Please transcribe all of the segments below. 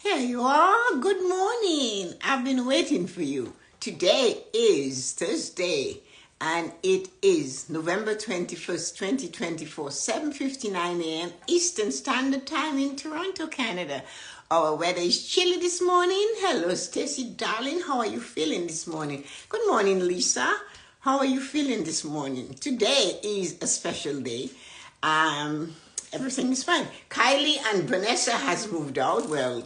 Here you are. Good morning. I've been waiting for you. Today is Thursday and it is November 21st, 2024, 7:59 a.m. Eastern Standard Time in Toronto, Canada. Our weather is chilly this morning. Hello, Stacy, darling. How are you feeling this morning? Good morning, Lisa. How are you feeling this morning? Today is a special day. Everything is fine. Kylie and Vanessa has moved out. Well,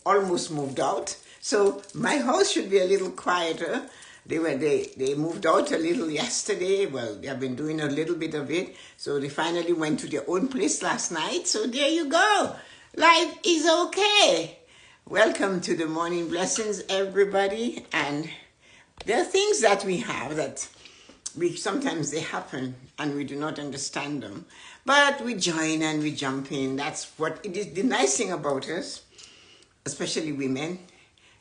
almost moved out. So my house should be a little quieter. They moved out a little yesterday. Well, they have been doing a little bit of it. So they finally went to their own place last night. So there you go. Life is okay. Welcome to the Morning Blessings, everybody. And there are things that we have that sometimes they happen and we do not understand them. But we join and we jump in. That's what it is. The nice thing about us, especially women,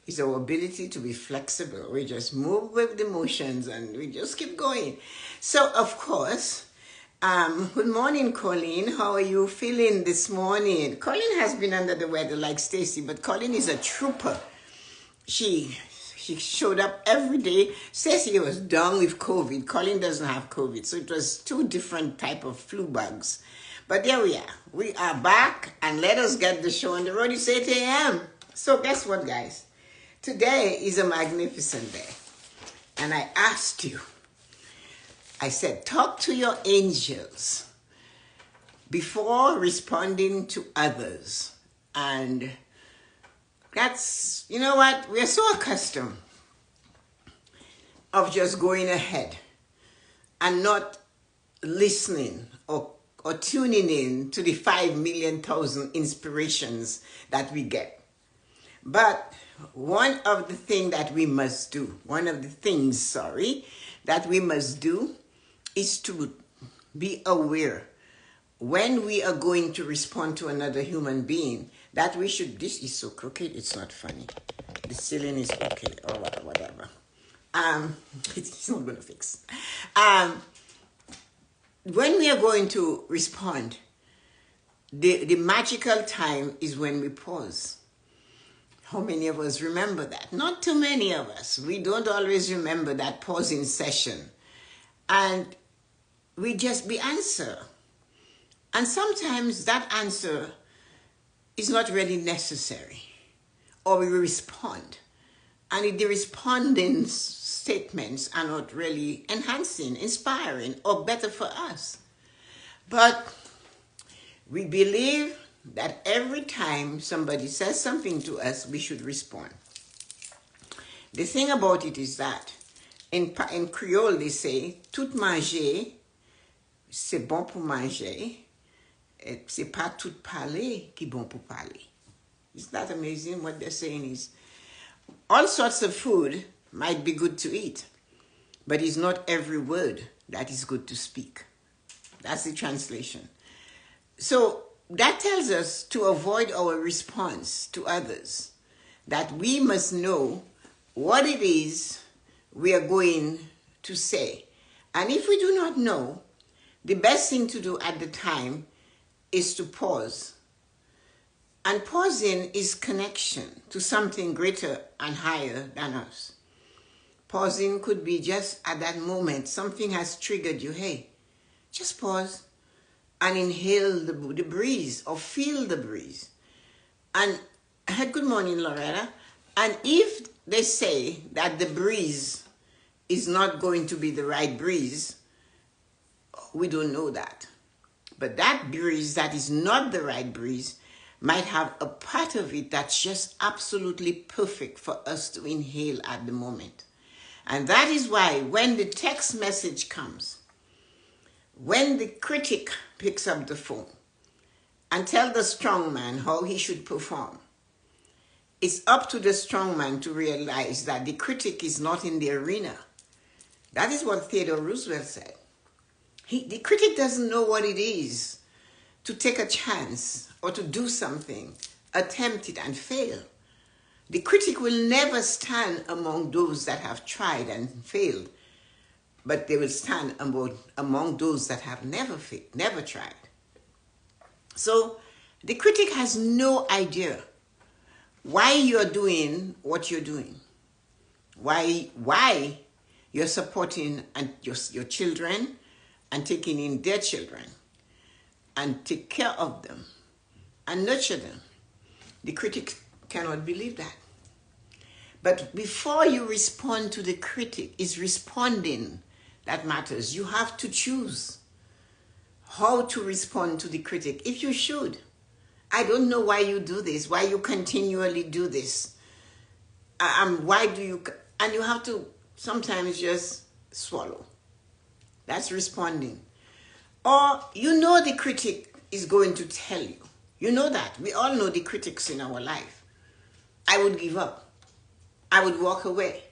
is our ability to be flexible. We just move with the motions and we just keep going. So, of course, good morning, Colleen. How are you feeling this morning? Colleen has been under the weather like Stacy, but Colleen is a trooper. She showed up every day. Stacy was down with COVID. Colleen doesn't have COVID. So it was two different type of flu bugs. But there we are. We are back and let us get the show on the road. It's 8 a.m. So guess what, guys? Today is a magnificent day. And I asked you, I said, talk to your angels before responding to others. And that's, you know what, we're so accustomed of just going ahead and not listening or tuning in to the 5 million thousand inspirations that we get. But one of the things that we must do is to be aware when we are going to respond to another human being that we should, this is so crooked, it's not funny. The ceiling is okay, or whatever. It's not going to fix. When we are going to respond, the magical time is when we pause. How many of us remember that? Not too many of us. We don't always remember that pausing session. And we answer. And sometimes that answer is not really necessary, or we respond. And if the responding statements are not really enhancing, inspiring, or better for us. But we believe that every time somebody says something to us, we should respond. The thing about it is that in Creole, they say, tout manger, c'est bon pour manger. C'est pas tout parler qui bon pour parler. Isn't that amazing? What they're saying is, all sorts of food might be good to eat, but it's not every word that is good to speak. That's the translation. So that tells us to avoid our response to others, that we must know what it is we are going to say. And if we do not know, the best thing to do at the time is to pause. And pausing is connection to something greater and higher than us. Pausing could be just at that moment, something has triggered you. Hey, just pause and inhale the breeze or feel the breeze. And good morning, Loretta. And if they say that the breeze is not going to be the right breeze, we don't know that. But that breeze that is not the right breeze might have a part of it that's just absolutely perfect for us to inhale at the moment. And that is why when the text message comes, when the critic picks up the phone and tell the strong man how he should perform, it's up to the strong man to realize that the critic is not in the arena. That is what Theodore Roosevelt said. The critic doesn't know what it is to take a chance or to do something, attempt it and fail. The critic will never stand among those that have tried and failed, but they will stand among those that have never tried. So the critic has no idea why you're doing what you're doing, why you're supporting and your children and taking in their children and take care of them and nurture them. The critic cannot believe that. But before you respond to the critic, it's responding that matters. You have to choose how to respond to the critic, if you should. I don't know why you do this, why you continually do this. Why do you, and you have to sometimes just swallow. That's responding. Or you know the critic is going to tell you. You know that. We all know the critics in our life. I would give up. I would walk away.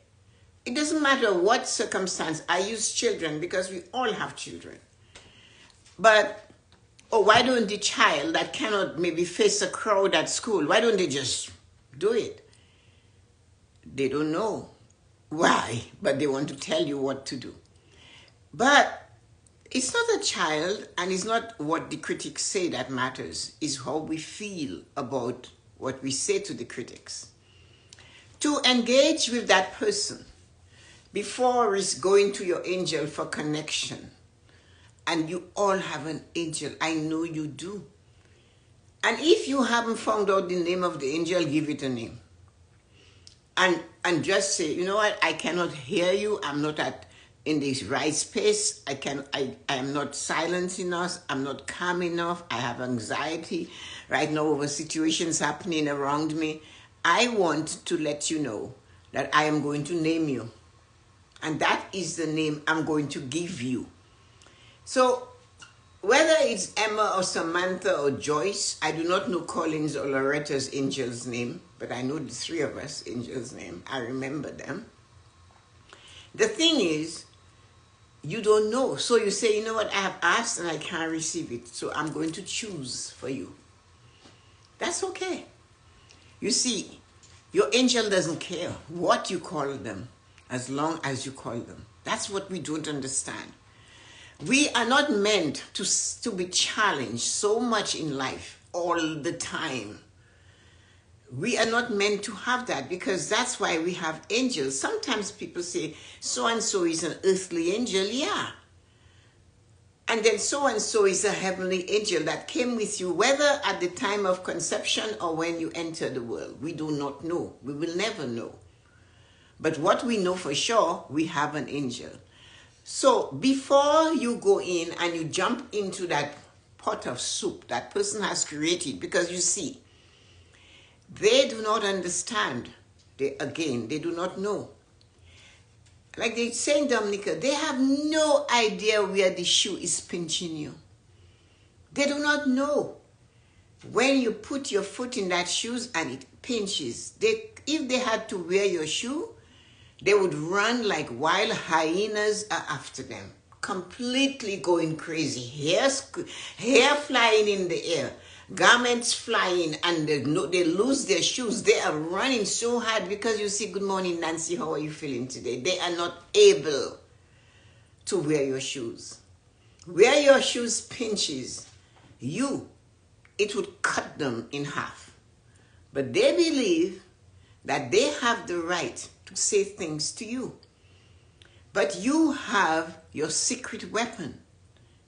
It doesn't matter what circumstance. I use children because we all have children. But, why don't the child that cannot maybe face a crowd at school, why don't they just do it? They don't know why, but they want to tell you what to do. But it's not a child, and it's not what the critics say that matters. It's how we feel about what we say to the critics. To engage with that person before going to your angel for connection. And you all have an angel. I know you do. And if you haven't found out the name of the angel, give it a name. And just say, you know what, I cannot hear you. I'm not in this right space. I am not silent enough. I'm not calm enough. I have anxiety right now over situations happening around me. I want to let you know that I am going to name you. And that is the name I'm going to give you. So whether it's Emma or Samantha or Joyce, I do not know Collins or Loretta's angel's name, but I know the three of us angel's name. I remember them. The thing is, you don't know. So you say, you know what, I have asked and I can't receive it. So I'm going to choose for you. That's okay. You see, your angel doesn't care what you call them as long as you call them. That's what we don't understand. We are not meant to be challenged so much in life all the time. We are not meant to have that, because that's why we have angels. Sometimes people say, so-and-so is an earthly angel. Yeah. And then so-and-so is a heavenly angel that came with you, whether at the time of conception or when you enter the world. We do not know. We will never know. But what we know for sure, we have an angel. So before you go in and you jump into that pot of soup that person has created, because you see, they do not understand. They do not know. Like they say in Dominica, they have no idea where the shoe is pinching you. They do not know. When you put your foot in that shoes and it pinches, if they had to wear your shoe, they would run like wild hyenas are after them, completely going crazy. Hair flying in the air, garments flying, and they lose their shoes. They are running so hard because you see, good morning, Nancy, how are you feeling today? They are not able to wear your shoes. Where your shoes pinches, it would cut them in half. But they believe that they have the right to say things to you. But you have your secret weapon,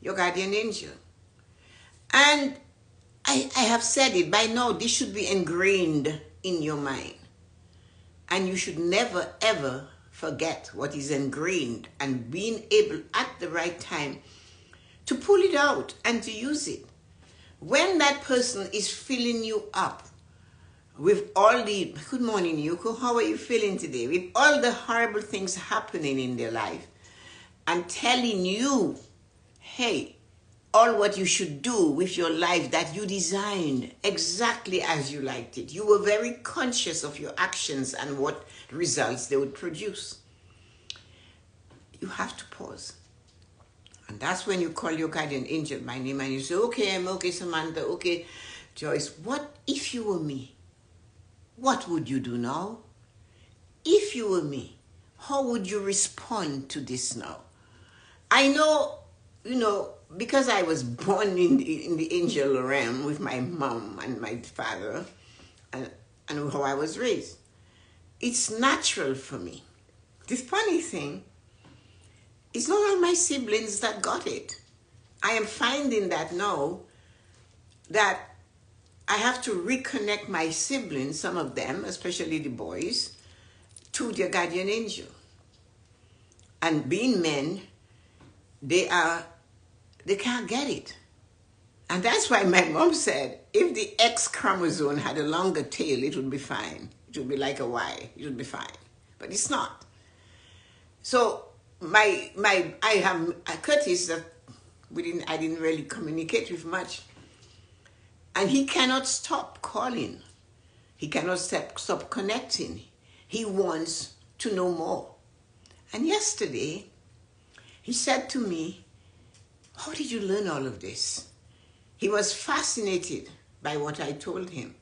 your guardian angel. And I have said it, by now this should be ingrained in your mind. And you should never ever forget what is ingrained, and being able at the right time to pull it out and to use it. When that person is filling you up with all the, good morning, Yuko, how are you feeling today? With all the horrible things happening in their life, and telling you, hey, all what you should do with your life that you designed exactly as you liked it. You were very conscious of your actions and what results they would produce. You have to pause. And that's when you call your guardian angel by name and you say, okay, I'm okay, Samantha, okay, Joyce, what if you were me? What would you do now? If you were me, how would you respond to this now? I know, because I was born in the angel realm with my mom and my father, and and how I was raised. It's natural for me. The funny thing, it's not all my siblings that got it. I am finding that now that I have to reconnect my siblings, some of them, especially the boys, to their guardian angel. And being men, they can't get it. And that's why my mom said, if the X chromosome had a longer tail, it would be fine. It would be like a Y. It would be fine. But it's not. So I have a Curtis that I didn't really communicate with much. And he cannot stop calling. He cannot stop connecting. He wants to know more. And yesterday, he said to me, how did you learn all of this? He was fascinated by what I told him.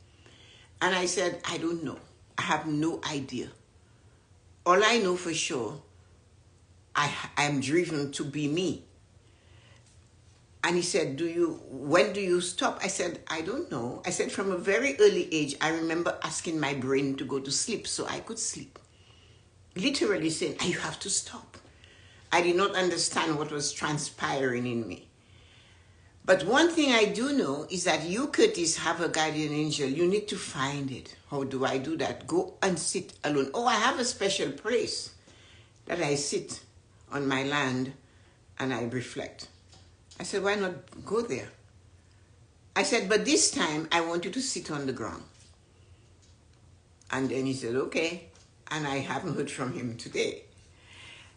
And I said, I don't know. I have no idea. All I know for sure, I am driven to be me. And he said, when do you stop? I said, I don't know. I said, from a very early age, I remember asking my brain to go to sleep so I could sleep. Literally saying, you have to stop. I did not understand what was transpiring in me. But one thing I do know is that you, Curtis, have a guardian angel. You need to find it. How do I do that? Go and sit alone. Oh, I have a special place that I sit on my land and I reflect. I said, why not go there? I said, but this time I want you to sit on the ground. And then he said, okay. And I haven't heard from him today.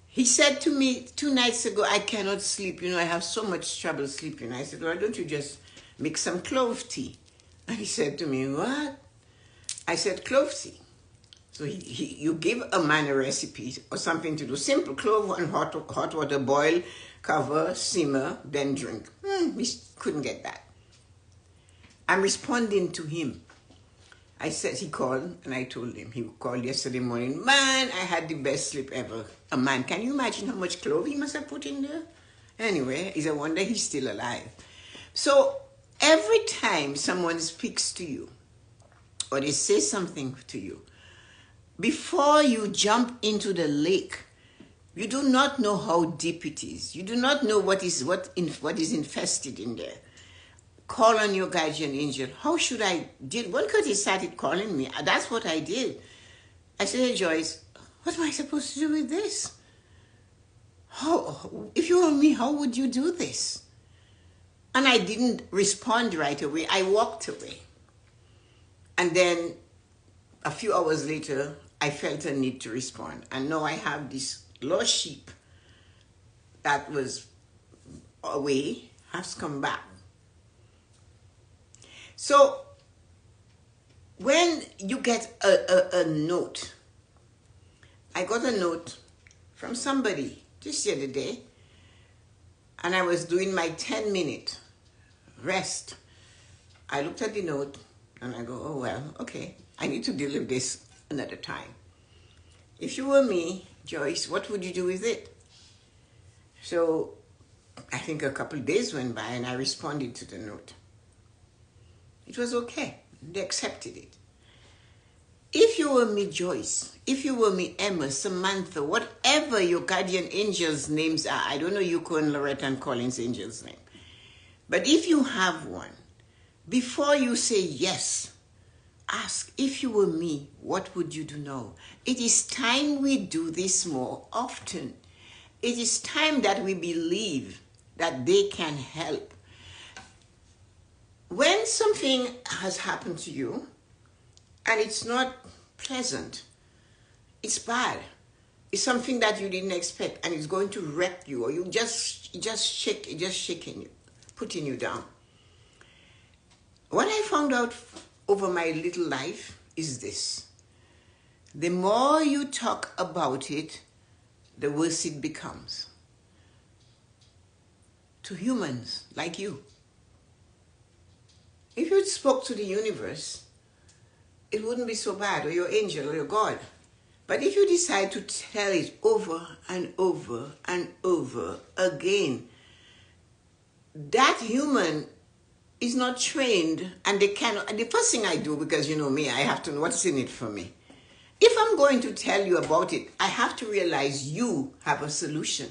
He said to me 2 nights ago, I cannot sleep. I have so much trouble sleeping. I said, why don't you just make some clove tea? And he said to me, what? I said, clove tea. So you give a man a recipe or something to do. Simple, clove and hot water, boil, cover, simmer, then drink. We couldn't get that. I'm responding to him. I said, he called, and I told him. He called yesterday morning. Man, I had the best sleep ever. A man, can you imagine how much clove he must have put in there? Anyway, it's a wonder he's still alive. So every time someone speaks to you, or they say something to you, before you jump into the lake, you do not know how deep it is. You do not know what is infested in there. Call on your guardian angel. How should I deal? When Curtis started calling me, that's what I did. I said, hey, Joyce, what am I supposed to do with this? If you were me, how would you do this? And I didn't respond right away. I walked away. And then a few hours later, I felt a need to respond. And now I have this lost sheep that was away, has come back. So when you get a note, I got a note from somebody just the other day, and I was doing my 10-minute rest. I looked at the note and I go, oh, well, okay, I need to deal with this another time. If you were me, Joyce, what would you do with it? So I think a couple of days went by and I responded to the note. It was okay. They accepted it. If you were me, Joyce, if you were me, Emma, Samantha, whatever your guardian angels' names are, I don't know Yuko and Loretta and Colin's angel's name, but if you have one, before you say yes, ask, if you were me, what would you do now? It is time we do this more often. It is time that we believe that they can help. When something has happened to you and it's not pleasant, it's bad, it's something that you didn't expect and it's going to wreck you, or it just shaking you, putting you down. What I found out over my little life is this: the more you talk about it, the worse it becomes. To humans like you. If you spoke to the universe, it wouldn't be so bad, or your angel, or your God. But if you decide to tell it over and over and over again, that human is not trained, and they cannot, and the first thing I do, because you know me, I have to know what's in it for me. If I'm going to tell you about it, I have to realize you have a solution.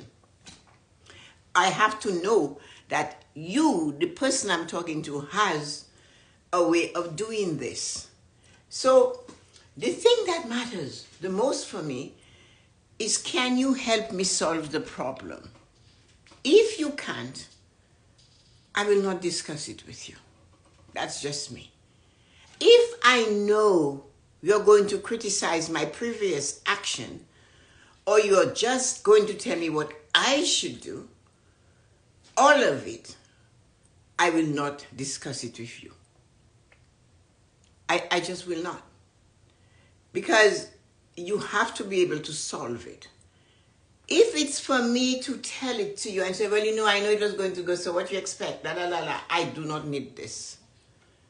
I have to know that you, the person I'm talking to, has a way of doing this. So the thing that matters the most for me is, can you help me solve the problem? If you can't, I will not discuss it with you. That's just me. If I know you're going to criticize my previous action, or you're just going to tell me what I should do, all of it, I will not discuss it with you. I just will not. Because you have to be able to solve it. If it's for me to tell it to you and say, well, you know, I know it was going to go, so what you expect? La, la, la, la. I do not need this.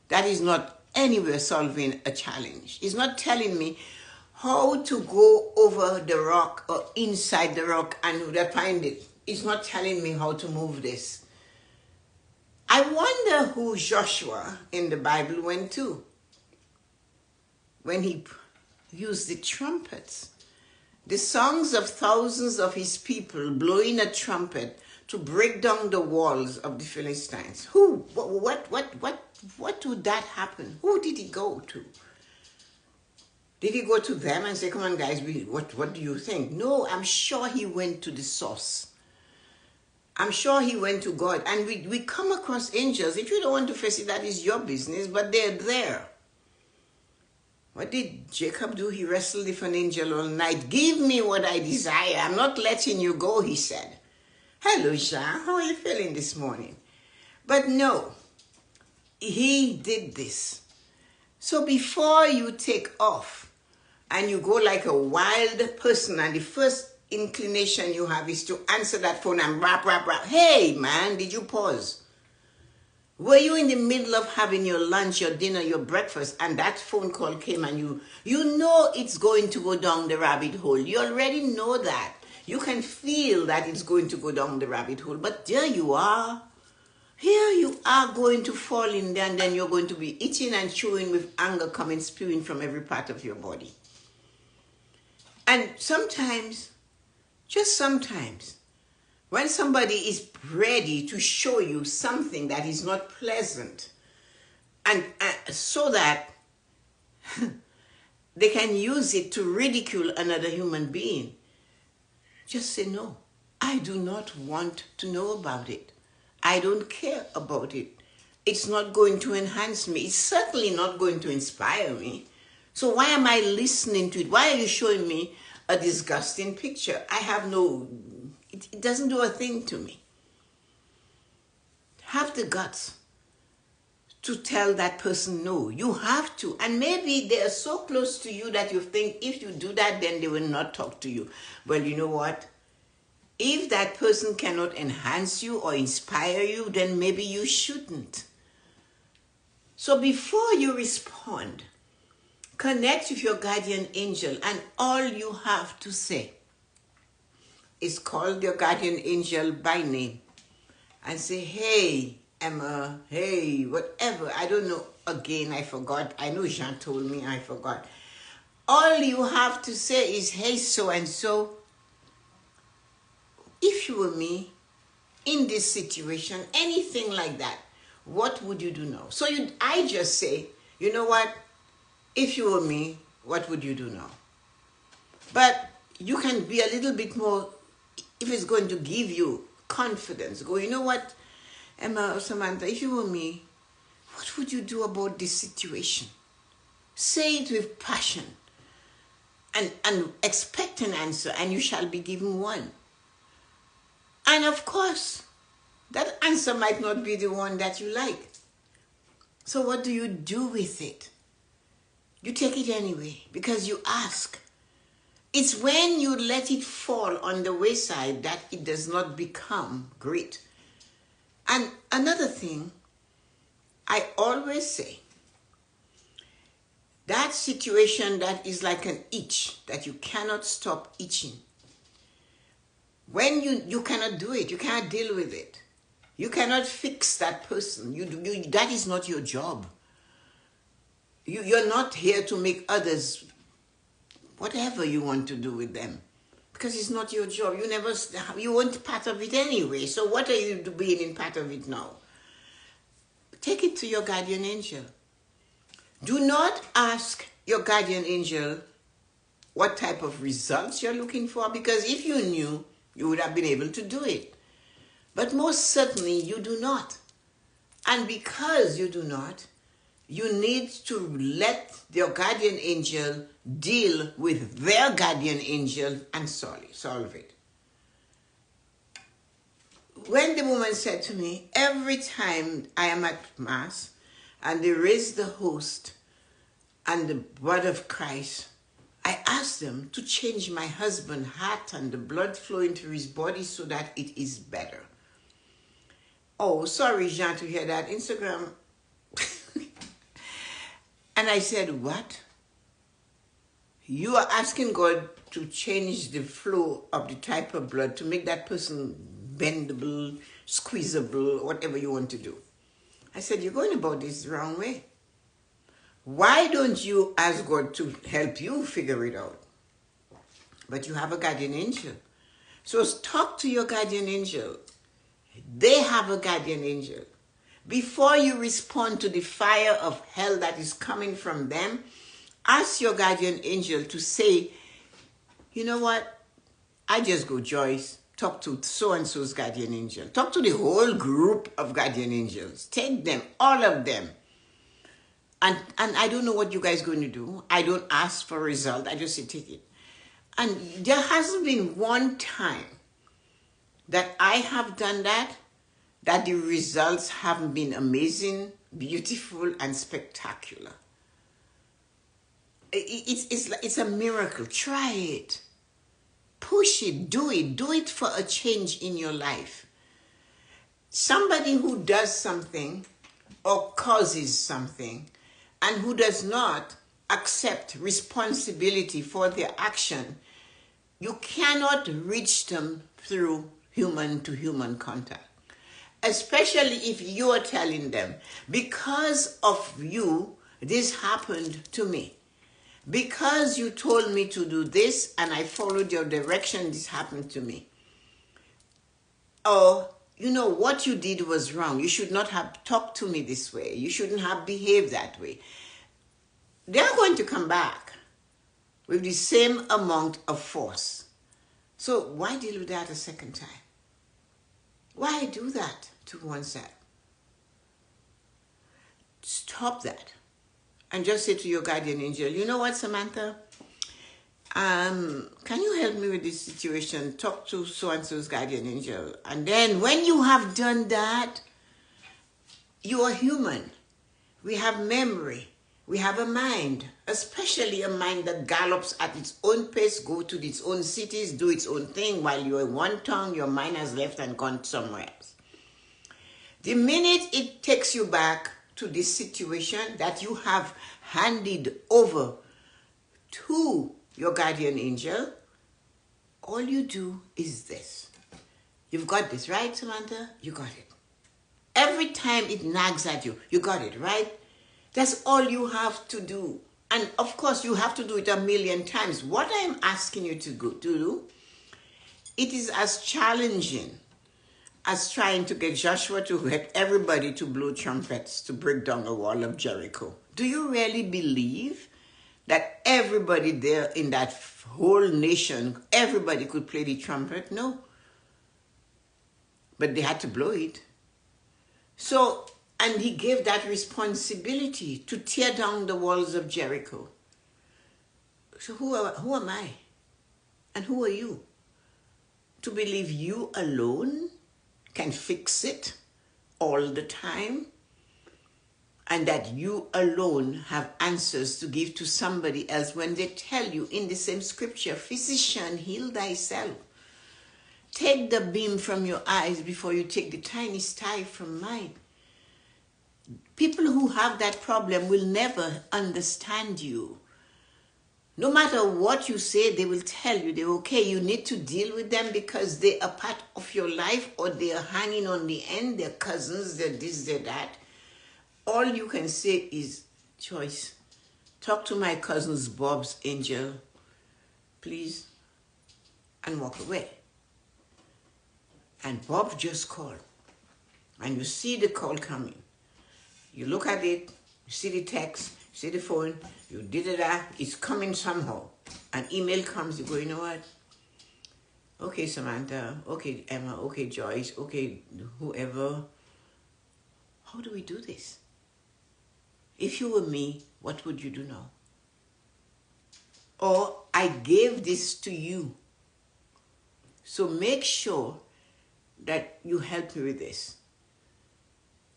That is not anywhere solving a challenge. It's not telling me how to go over the rock or inside the rock and find it. It's not telling me how to move this. I wonder who Joshua in the Bible went to when he used the trumpets. The songs of thousands of his people blowing a trumpet to break down the walls of the Philistines. Who? What would that happen? Who did he go to? Did he go to them and say, come on guys, what do you think? No, I'm sure he went to the source. I'm sure he went to God. And we come across angels. If you don't want to face it, that is your business, but they're there. What did Jacob do? He wrestled with an angel all night. Give me what I desire. I'm not letting you go, he said. Hello, Jean. How are you feeling this morning? But no, he did this. So before you take off and you go like a wild person, and the first inclination you have is to answer that phone and rap, rap, rap. Hey, man, did you pause? Were you in the middle of having your lunch, your dinner, your breakfast, and that phone call came and you know it's going to go down the rabbit hole. You already know that. You can feel that it's going to go down the rabbit hole. But there you are. Here you are going to fall in there, and then you're going to be itching and chewing with anger coming, spewing from every part of your body. And sometimes, just sometimes, when somebody is ready to show you something that is not pleasant, and so that they can use it to ridicule another human being, just say, no, I do not want to know about it. I don't care about it. It's not going to enhance me. It's certainly not going to inspire me. So why am I listening to it? Why are you showing me a disgusting picture? I have no... It doesn't do a thing to me. Have the guts to tell that person no. You have to. And maybe they are so close to you that you think if you do that, then they will not talk to you. Well, you know what? If that person cannot enhance you or inspire you, then maybe you shouldn't. So before you respond, connect with your guardian angel, and all you have to say is call your guardian angel by name and say, hey, Emma, hey, whatever. I don't know. Again, I forgot. I know Jean told me, I forgot. All you have to say is, hey, so-and-so, if you were me in this situation, anything like that, what would you do now? So I just say, you know what? If you were me, what would you do now? But you can be a little bit more, if it's going to give you confidence, go, you know what, Emma or Samantha, if you were me, what would you do about this situation? Say it with passion and expect an answer, and you shall be given one. And of course, that answer might not be the one that you like. So what do you do with it? You take it anyway because you ask. It's when you let it fall on the wayside that it does not become great. And another thing, I always say, that situation that is like an itch that you cannot stop itching, when you cannot do it, you cannot deal with it, You cannot fix that person. That is not your job. You're not here to make others whatever you want to do with them, because it's not your job. You weren't part of it anyway. So what are you being in part of it now? Take it to your guardian angel. Do not ask your guardian angel what type of results you're looking for, because if you knew, you would have been able to do it. But most certainly you do not. And because you do not, you need to let your guardian angel deal with their guardian angel and solve it. When the woman said to me, every time I am at Mass and they raise the host and the blood of Christ, I ask them to change my husband's heart and the blood flow into his body so that it is better. Oh, sorry, Jean, to hear that. Instagram. And I said, what? You are asking God to change the flow of the type of blood to make that person bendable, squeezable, whatever you want to do. I said, you're going about this the wrong way. Why don't you ask God to help you figure it out? But you have a guardian angel. So talk to your guardian angel. They have a guardian angel. Before you respond to the fire of hell that is coming from them, ask your guardian angel to say, you know what? I just go, Joyce, talk to so-and-so's guardian angel. Talk to the whole group of guardian angels. Take them, all of them. And I don't know what you guys are going to do. I don't ask for a result. I just say, take it. And there hasn't been one time that I have done that the results haven't been amazing, beautiful, and spectacular. It's a miracle. Try it. Push it. Do it. Do it for a change in your life. Somebody who does something or causes something and who does not accept responsibility for their action, you cannot reach them through human-to-human contact. Especially if you are telling them, because of you, this happened to me. Because you told me to do this and I followed your direction, this happened to me. Or, what you did was wrong. You should not have talked to me this way. You shouldn't have behaved that way. They're going to come back with the same amount of force. So why deal with that a second time? Why do that to oneself? Stop that. And just say to your guardian angel, you know what, Samantha? Can you help me with this situation? Talk to so-and-so's guardian angel. And then when you have done that, you are human. We have memory. We have a mind, especially a mind that gallops at its own pace, go to its own cities, do its own thing, while you're in one tongue, your mind has left and gone somewhere else. The minute it takes you back to this situation that you have handed over to your guardian angel, all you do is this. You've got this, right, Samantha? You got it. Every time it nags at you, you got it, right? That's all you have to do. And of course, you have to do it 1,000,000 times. What I'm asking you to do, it is as challenging as trying to get Joshua to get everybody to blow trumpets to break down the wall of Jericho. Do you really believe that everybody there in that whole nation, everybody could play the trumpet? No. But they had to blow it. So, and he gave that responsibility to tear down the walls of Jericho. So who am I? And who are you? To believe you alone can fix it all the time? And that you alone have answers to give to somebody else when they tell you in the same scripture, physician, heal thyself. Take the beam from your eyes before you take the tiny sty from mine. People who have that problem will never understand you. No matter what you say, they will tell you they're okay. You need to deal with them because they are part of your life, or they are hanging on the end. They're cousins, they're this, they're that. All you can say is, Joyce, talk to my cousins, Bob's angel, please, and walk away. And Bob just called. And you see the call coming. You look at it, you see the text, you see the phone, you did it, it's coming somehow. An email comes, you go, you know what? Okay, Samantha, okay, Emma, okay, Joyce, okay, whoever. How do we do this? If you were me, what would you do now? Or I gave this to you. So make sure that you help me with this.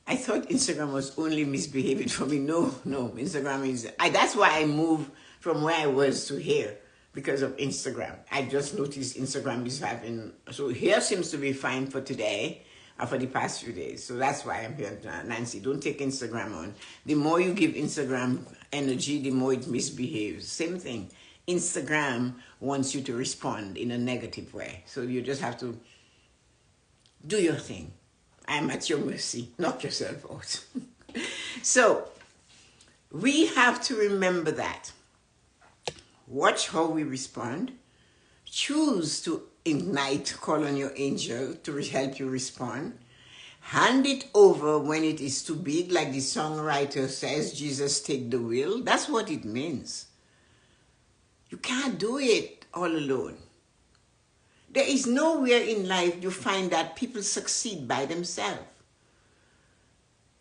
I thought Instagram was only misbehaving for me. No, Instagram is... that's why I moved from where I was to here, because of Instagram. I just noticed Instagram is having... So here seems to be fine for today, for the past few days. So that's why I'm here. Nancy, don't take Instagram on. The more you give Instagram energy, the more it misbehaves. Same thing. Instagram wants you to respond in a negative way. So you just have to do your thing. I'm at your mercy. Knock yourself out. So we have to remember that. Watch how we respond. Choose to ignite, call on your angel to help you respond. Hand it over when it is too big, like the songwriter says, Jesus, take the wheel. That's what it means. You can't do it all alone. There is nowhere in life you find that people succeed by themselves.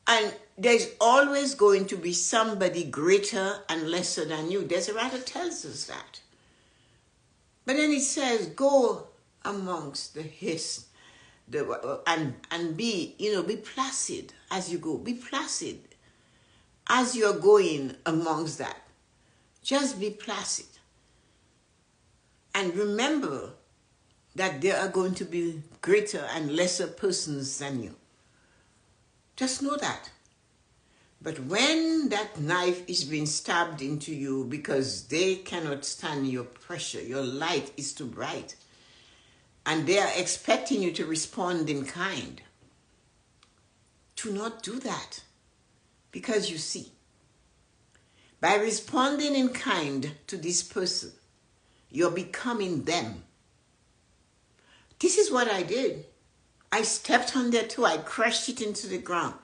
And there's always going to be somebody greater and lesser than you. Desiree tells us that. But then it says, go amongst the hiss, and be, be placid as you go. Be placid as you're going amongst that. Just be placid. And remember that there are going to be greater and lesser persons than you. Just know that. But when that knife is being stabbed into you because they cannot stand your pressure, your light is too bright, and they are expecting you to respond in kind, do not do that. Because you see, by responding in kind to this person, you're becoming them. This is what I did. I stepped on their toe. I crushed it into the ground.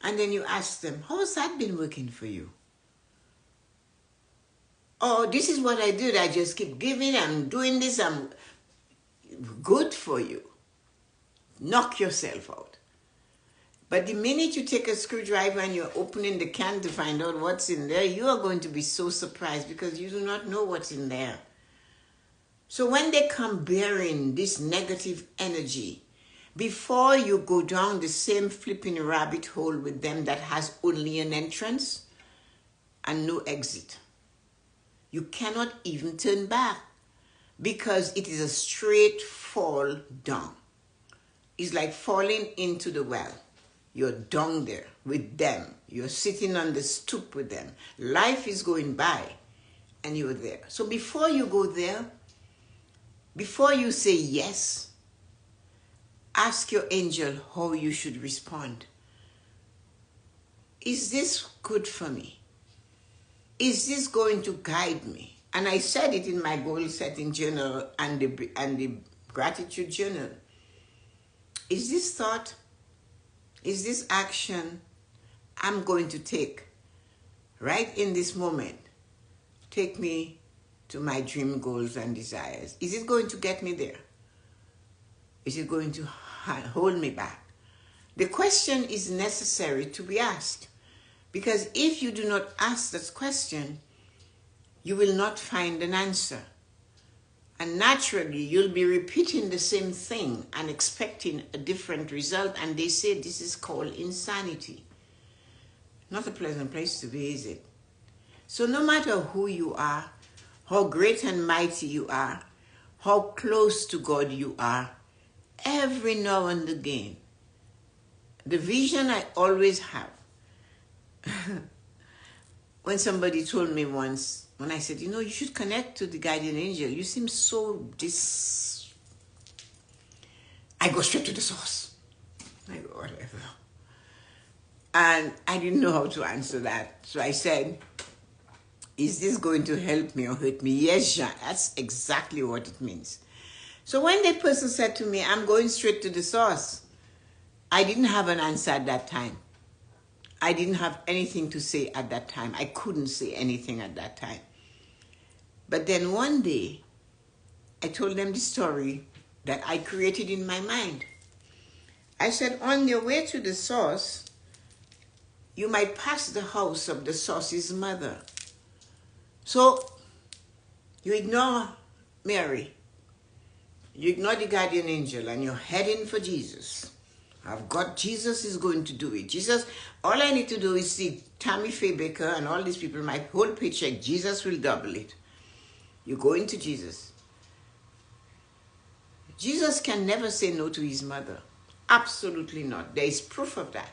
And then you ask them, how has that been working for you? Oh, this is what I did. I just keep giving. I'm doing this. I'm good for you. Knock yourself out. But the minute you take a screwdriver and you're opening the can to find out what's in there, you are going to be so surprised because you do not know what's in there. So when they come bearing this negative energy, before you go down the same flipping rabbit hole with them that has only an entrance and no exit, you cannot even turn back because it is a straight fall down. It's like falling into the well. You're down there with them. You're sitting on the stoop with them. Life is going by and you're there. So before you go there, before you say yes, ask your angel how you should respond. Is this good for me? Is this going to guide me? And I said it in my goal setting journal and the gratitude journal. Is this thought, is this action I'm going to take right in this moment take me to my dream goals and desires? Is it going to get me there? Is it going to hold me back? The question is necessary to be asked, because if you do not ask this question, you will not find an answer. And naturally, you'll be repeating the same thing and expecting a different result. And they say this is called insanity. Not a pleasant place to be, is it? So no matter who you are, how great and mighty you are, how close to God you are, every now and again, the vision I always have, when somebody told me once, when I said, you should connect to the guardian angel. You seem so I go straight to the source. I go, whatever. And I didn't know how to answer that. So I said, is this going to help me or hurt me? Yes, Jean, that's exactly what it means. So when that person said to me, I'm going straight to the source, I didn't have an answer at that time. I didn't have anything to say at that time. I couldn't say anything at that time. But then one day, I told them the story that I created in my mind. I said, on your way to the source, you might pass the house of the source's mother. So, you ignore Mary. You ignore the guardian angel and you're heading for Jesus. Jesus is going to do it. Jesus, all I need to do is see Tammy Faye Baker and all these people, my whole paycheck, Jesus will double it. You go into Jesus. Jesus can never say no to his mother. Absolutely not. There is proof of that.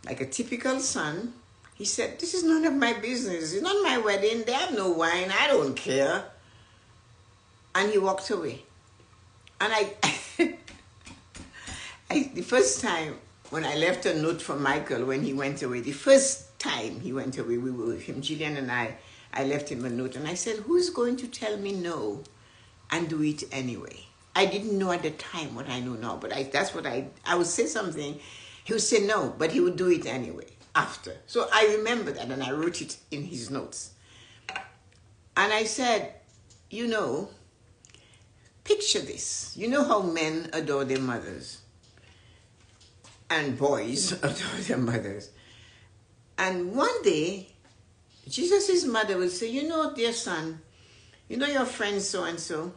Like a typical son, he said, this is none of my business. It's not my wedding. They have no wine. I don't care. And he walked away. And the first time when I left a note for Michael when he went away, the first time he went away, we were with him, Gillian and I left him a note. And I said, who's going to tell me no and do it anyway? I didn't know at the time what I know now, but that's what I would say something. He would say no, but he would do it anyway after. So I remember that and I wrote it in his notes. And I said, picture this. You know how men adore their mothers and boys adore their mothers. And one day, Jesus' mother would say, dear son, your friend so-and-so,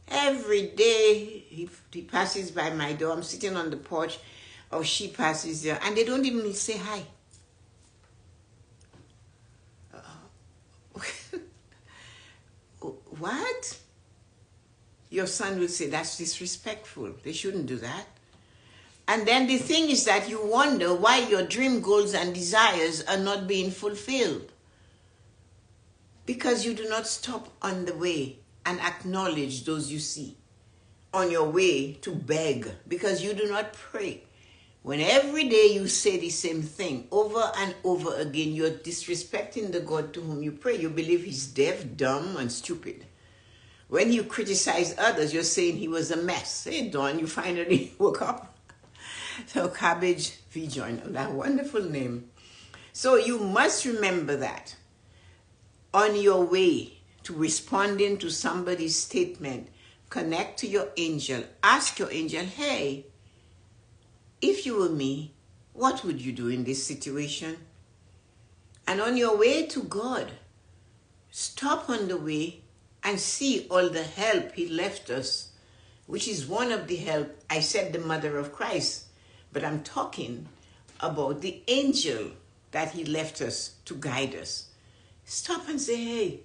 every day he passes by my door. I'm sitting on the porch. Or she passes there, and they don't even say hi. What? Your son will say, that's disrespectful. They shouldn't do that. And then the thing is that you wonder why your dream goals and desires are not being fulfilled. Because you do not stop on the way and acknowledge those you see. On your way to beg, because you do not pray. When every day you say the same thing over and over again, you're disrespecting the God to whom you pray. You believe he's deaf, dumb, and stupid. When you criticize others, you're saying he was a mess. Hey, Dawn, you finally woke up. So Cabbage V. Joyner, that wonderful name. So you must remember that on your way to responding to somebody's statement, connect to your angel. Ask your angel, hey, if you were me, what would you do in this situation? And on your way to God, stop on the way and see all the help he left us, which is one of the help. I said the mother of Christ, but I'm talking about the angel that he left us to guide us. Stop and say, hey,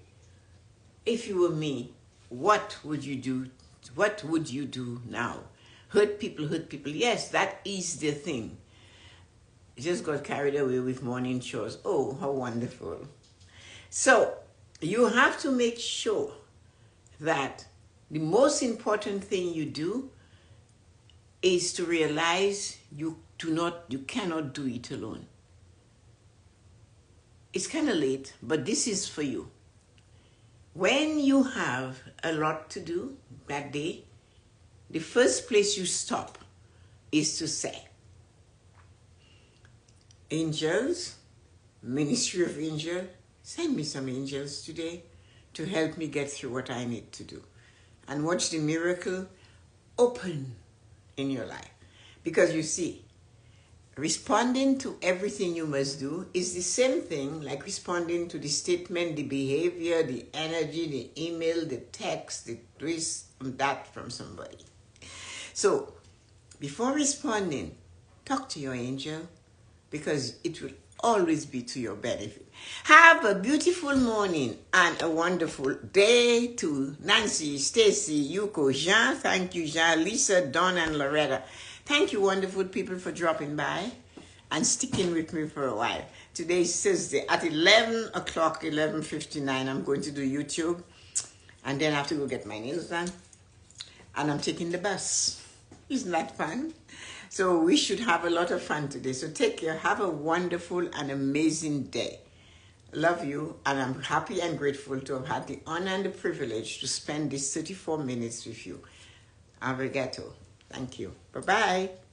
if you were me, what would you do? What would you do now? Hurt people. Yes, that is the thing. I just got carried away with morning chores. Oh, how wonderful. So you have to make sure that the most important thing you do is to realize you cannot do it alone. It's kind of late, but this is for you. When you have a lot to do that day, the first place you stop is to say, angels, ministry of angels, send me some angels today to help me get through what I need to do. And watch the miracle open in your life. Because you see, responding to everything you must do is the same thing like responding to the statement, the behavior, the energy, the email, the text, the this and that from somebody. So, before responding, talk to your angel because it will always be to your benefit. Have a beautiful morning and a wonderful day to Nancy, Stacy, Yuko, Jean. Thank you, Jean, Lisa, Dawn, and Loretta. Thank you, wonderful people, for dropping by and sticking with me for a while. Today is Thursday. At 11 o'clock, 11:59, I'm going to do YouTube. And then I have to go get my nails done. And I'm taking the bus. Isn't that fun? So we should have a lot of fun today. So take care. Have a wonderful and amazing day. Love you. And I'm happy and grateful to have had the honor and the privilege to spend these 34 minutes with you. Arigato. Thank you. Bye-bye.